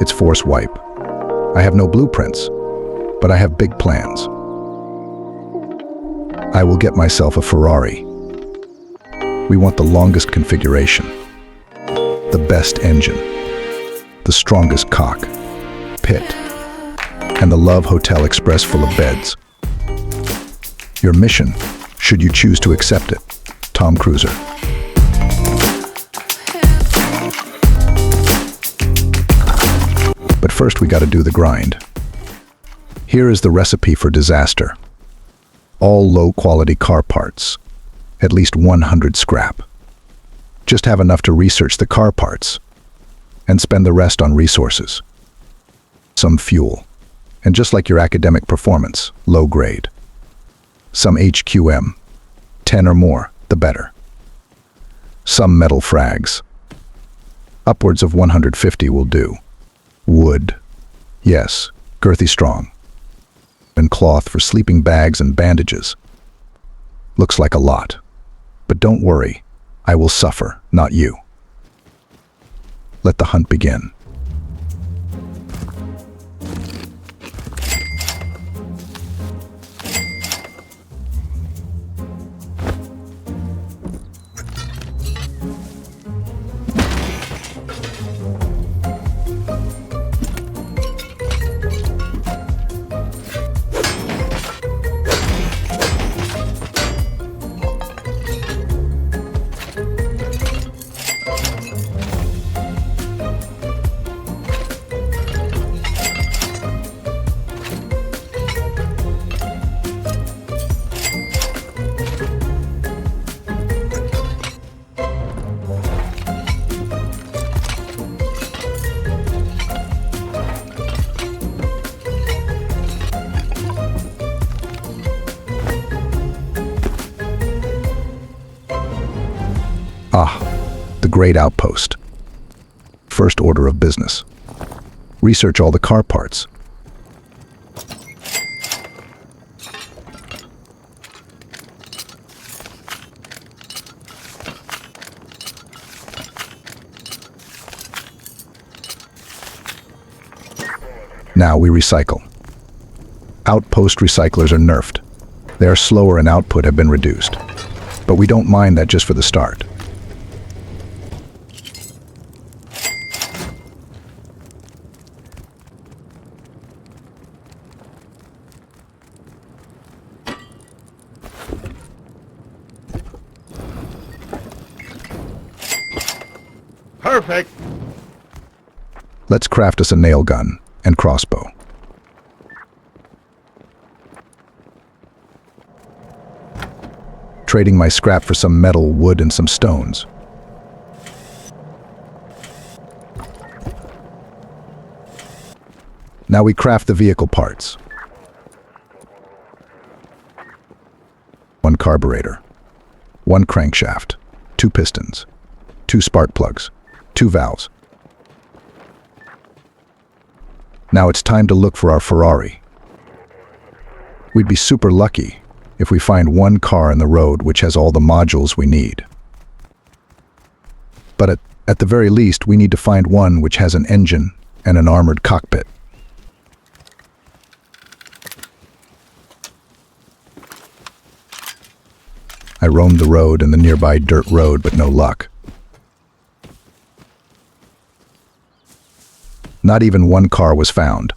It's force wipe. I have no blueprints, but I have big plans. I will get myself a Ferrari. We want the longest configuration, the best engine, the strongest cock, pit, and the Love Hotel Express full of beds. Your mission, should you choose to accept it, Tom Cruiser. But first we gotta do the grind. Here is the recipe for disaster. All low-quality car parts, at least 100 scrap. Just have enough to research the car parts and spend the rest on resources. Some fuel, and just like your academic performance, low grade. Some HQM, 10 or more, the better. Some metal frags. Upwards of 150 will do. Wood, yes, girthy strong. And cloth for sleeping bags and bandages. Looks like a lot. But don't worry, I will suffer, not you. Let the hunt begin. Ah, the great outpost. First order of business. Research all the car parts. Now we recycle. Outpost recyclers are nerfed. They are slower and output have been reduced. But we don't mind that just for the start. Perfect! Let's craft us a nail gun and crossbow. Trading my scrap for some metal, wood, and some stones. Now we craft the vehicle parts. One carburetor, one crankshaft, 2 pistons, 2 spark plugs, 2 valves. Now it's time to look for our Ferrari. We'd be super lucky if we find one car in the road which has all the modules we need. But at the very least, we need to find one which has an engine and an armored cockpit. I roamed the road and the nearby dirt road, but no luck. Not even one car was found.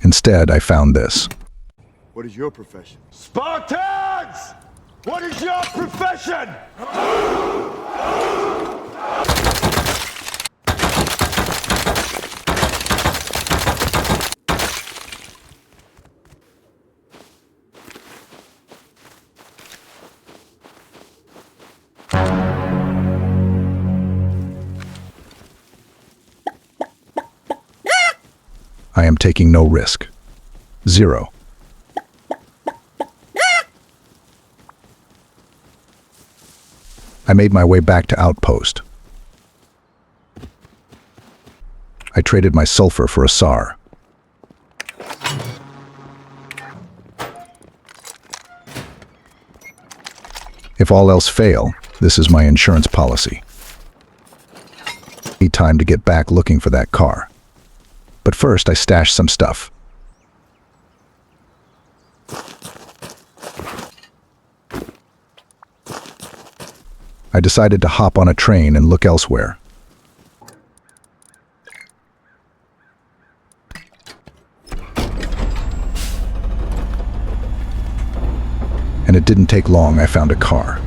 Instead, I found this. What is your profession? Spartans! What is your profession? I am taking no risk. 0. I made my way back to Outpost. I traded my sulfur for a SAR. If all else fail, this is my insurance policy. Time to get back looking for that car. But first, I stashed some stuff. I decided to hop on a train and look elsewhere. And it didn't take long, I found a car.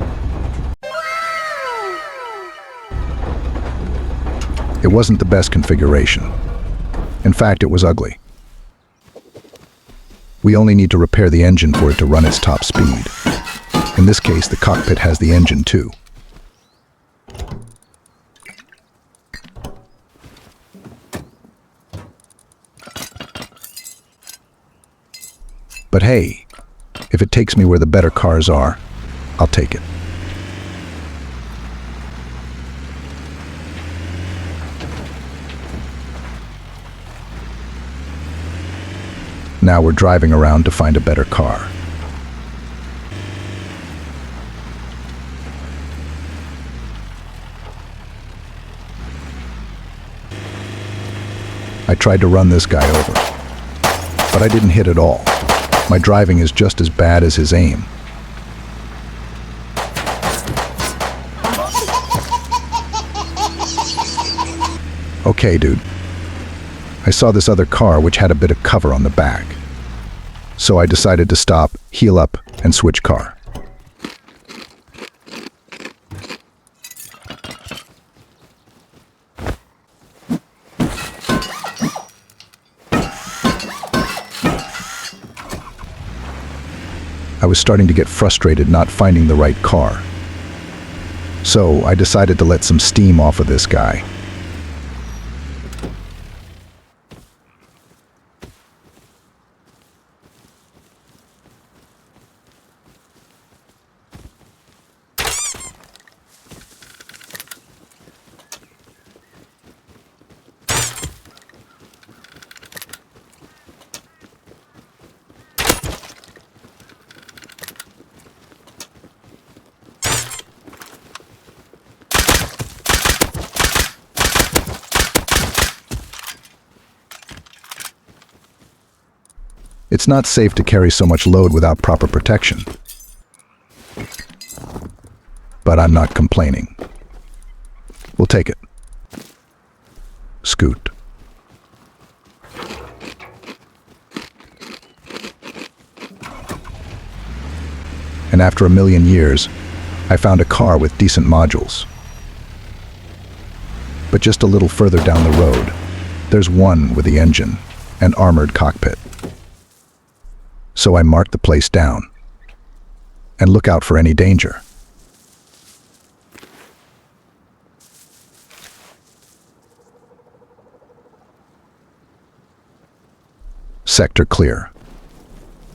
It wasn't the best configuration. In fact, it was ugly. We only need to repair the engine for it to run its top speed. In this case, the cockpit has the engine too. But hey, if it takes me where the better cars are, I'll take it. Now we're driving around to find a better car. I tried to run this guy over, but I didn't hit at all. My driving is just as bad as his aim. Okay, dude. I saw this other car which had a bit of cover on the back. So I decided to stop, heal up, and switch car. I was starting to get frustrated not finding the right car. So I decided to let some steam off of this guy. It's not safe to carry so much load without proper protection. But I'm not complaining. We'll take it. Scoot. And after a million years, I found a car with decent modules. But just a little further down the road, there's one with the engine and armored cockpit. So I mark the place down and look out for any danger. Sector clear.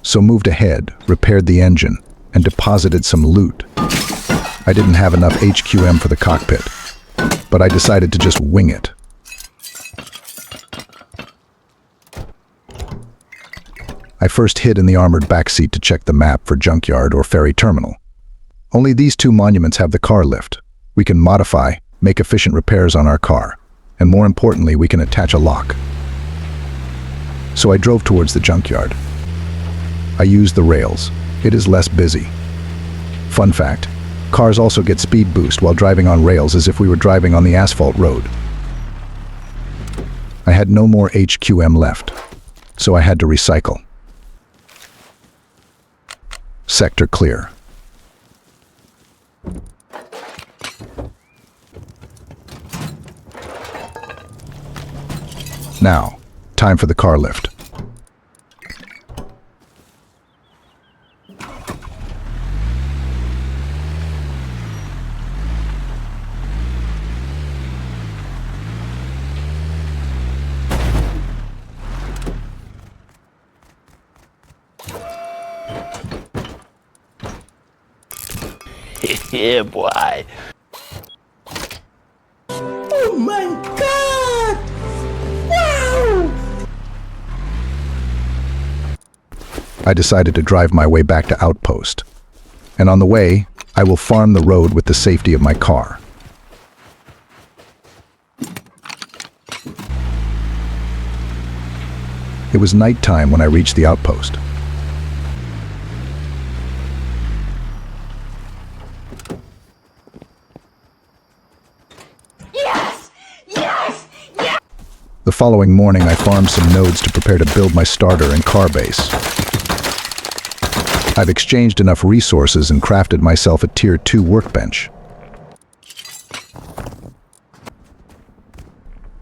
So moved ahead, repaired the engine, and deposited some loot. I didn't have enough HQM for the cockpit, but I decided to just wing it. I first hid in the armored backseat to check the map for junkyard or ferry terminal. Only these two monuments have the car lift. We can modify, make efficient repairs on our car, and more importantly, we can attach a lock. So I drove towards the junkyard. I used the rails. It is less busy. Fun fact, cars also get speed boost while driving on rails as if we were driving on the asphalt road. I had no more HQM left, so I had to recycle. Sector clear. Now, time for the car lift. Yeah, boy. Oh my God! Wow! I decided to drive my way back to Outpost. And on the way, I will farm the road with the safety of my car. It was nighttime when I reached the outpost. Yes! Yes! Yes! The following morning, I farmed some nodes to prepare to build my starter and car base. I've exchanged enough resources and crafted myself a Tier 2 workbench.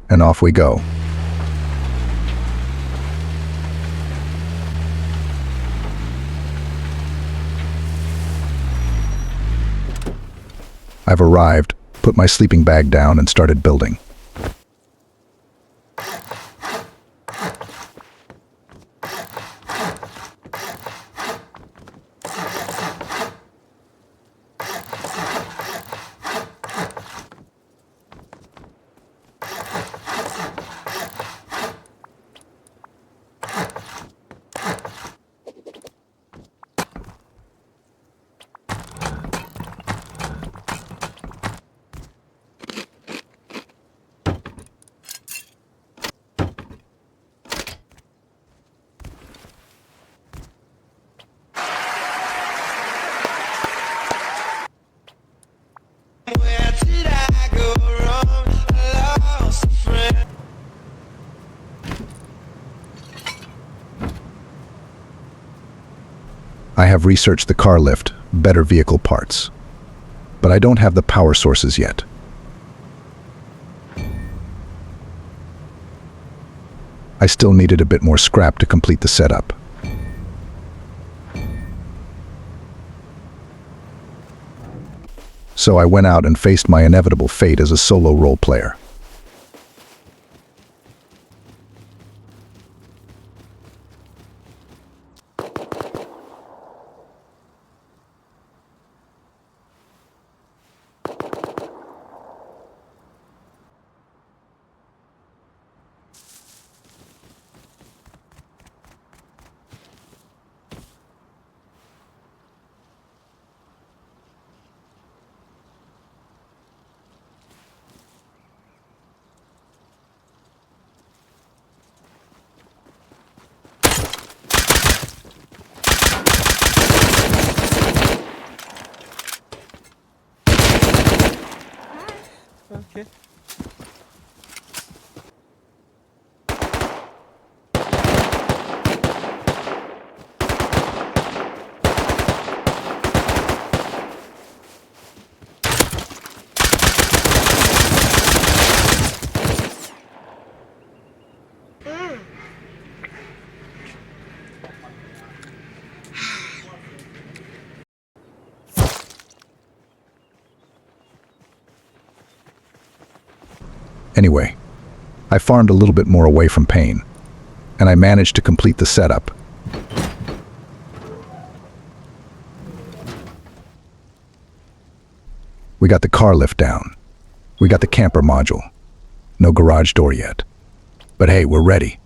And off we go. I've arrived, put my sleeping bag down, and started building. Where did I go wrong? I lost a friend. I have researched the car lift, better vehicle parts. But I don't have the power sources yet. I still needed a bit more scrap to complete the setup. So I went out and faced my inevitable fate as a solo role player. Okay. Anyway, I farmed a little bit more away from pain, and I managed to complete the setup. We got the car lift down. We got the camper module. No garage door yet. But hey, we're ready.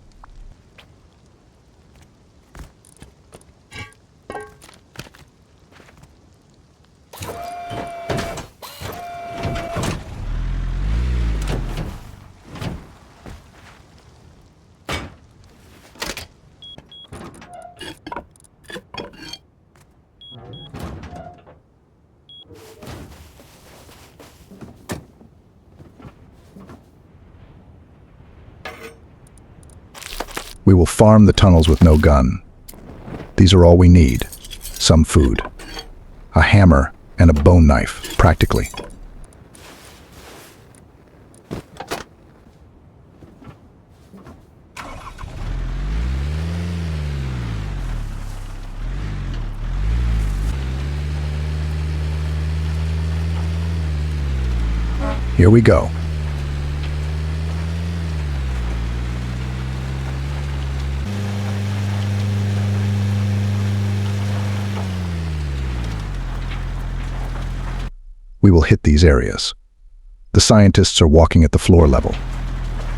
We will farm the tunnels with no gun. These are all we need. Some food. A hammer and a bone knife, practically. Here we go. We will hit these areas. The scientists are walking at the floor level,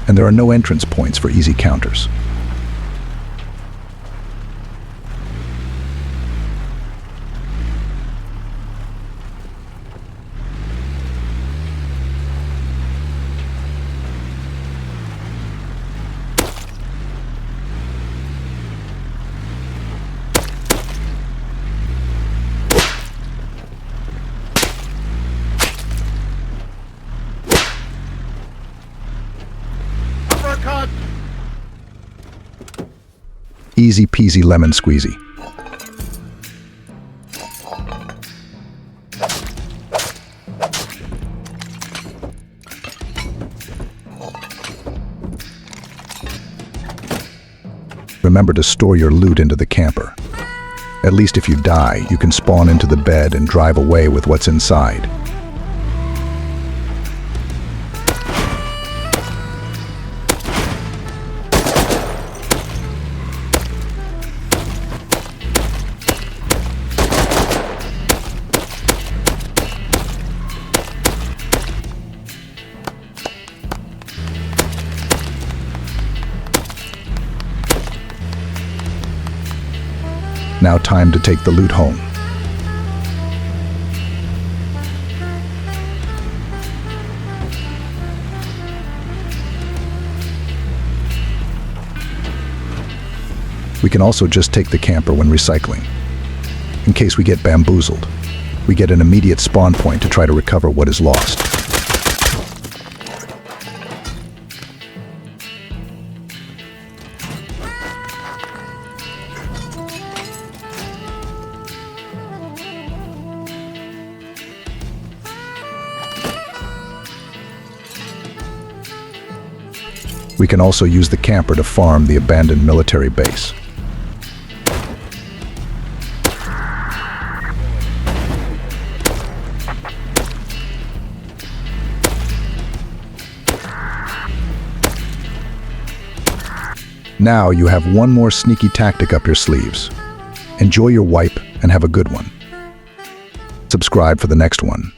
and there are no entrance points for easy counters. Easy peasy lemon squeezy. Remember to store your loot into the camper. At least if you die, you can spawn into the bed and drive away with what's inside. Now time to take the loot home. We can also just take the camper when recycling. In case we get bamboozled, we get an immediate spawn point to try to recover what is lost. We can also use the camper to farm the abandoned military base. Now you have one more sneaky tactic up your sleeves. Enjoy your wipe and have a good one. Subscribe for the next one.